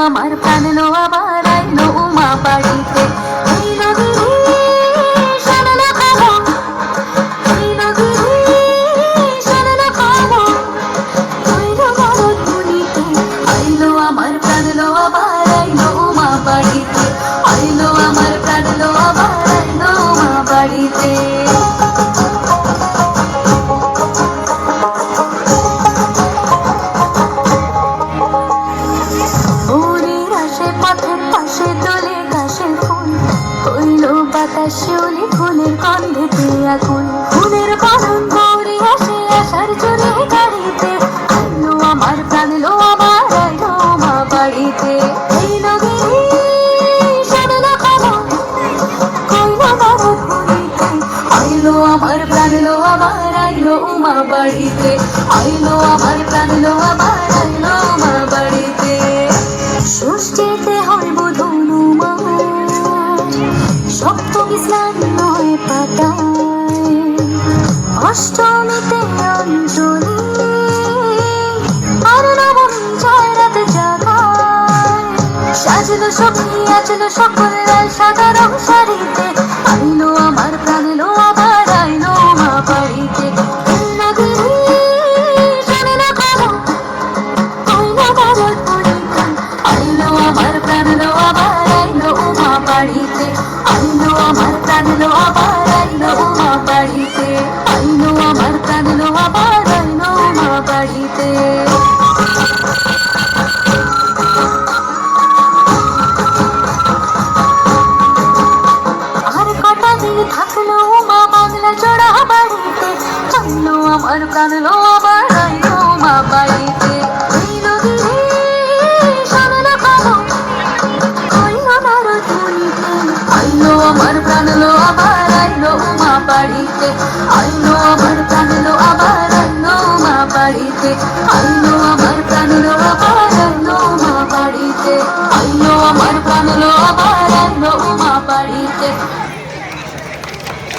আমার প্রাণ লো আবার আইলো মা বাড়িতে আমার প্রাণ লো আবার আইলো মা বাড়িতে আইলো আমার প্রাণ লো আবার আইলো মা বাড়িতে বাতাসে ফুলের গন্ধেতে আগুন ফুলের বারণ করে আসে আসার জোরে গাড়িতে আইলো আমার প্রাণ লো আবার আইলো মা বাড়িতে এই নগরী শোনো খবর কইলো বারণ বলিতে আইলো আমার প্রাণ লো আবার আইলো মা বাড়িতে আইলো আমার প্রাণ লো আবার আইলো মা বাড়িতে ষষ্ঠীতে হয় বোধনু মা সপ্তমী স্নান নয় পাতায় অষ্টমীতে অঞ্জলি আর নবমী জয় রাত জাগায় সাজলো সখী আজলো সকল লাল সাদা রং শাড়িতে আইলো আমার প্রাণ লো আবার আইলো মা বাড়িতে আইলো আমার প্রাণ লো আবার আইলো মা বাড়িতে আইলো আমার প্রাণ লো আবার আইলো মা বাড়িতে আইলো আমার প্রাণ লো আবার আইলো মা বাড়িতে আর কটা দিন থাকলো মা বাংলা জোড়া বাড়িতে আইলো আমার প্রাণ লো আবার আইলো মা বাড়িতে আইলো আমার প্রাণ লো আবার আইলো মা বাড়িতে আইলো।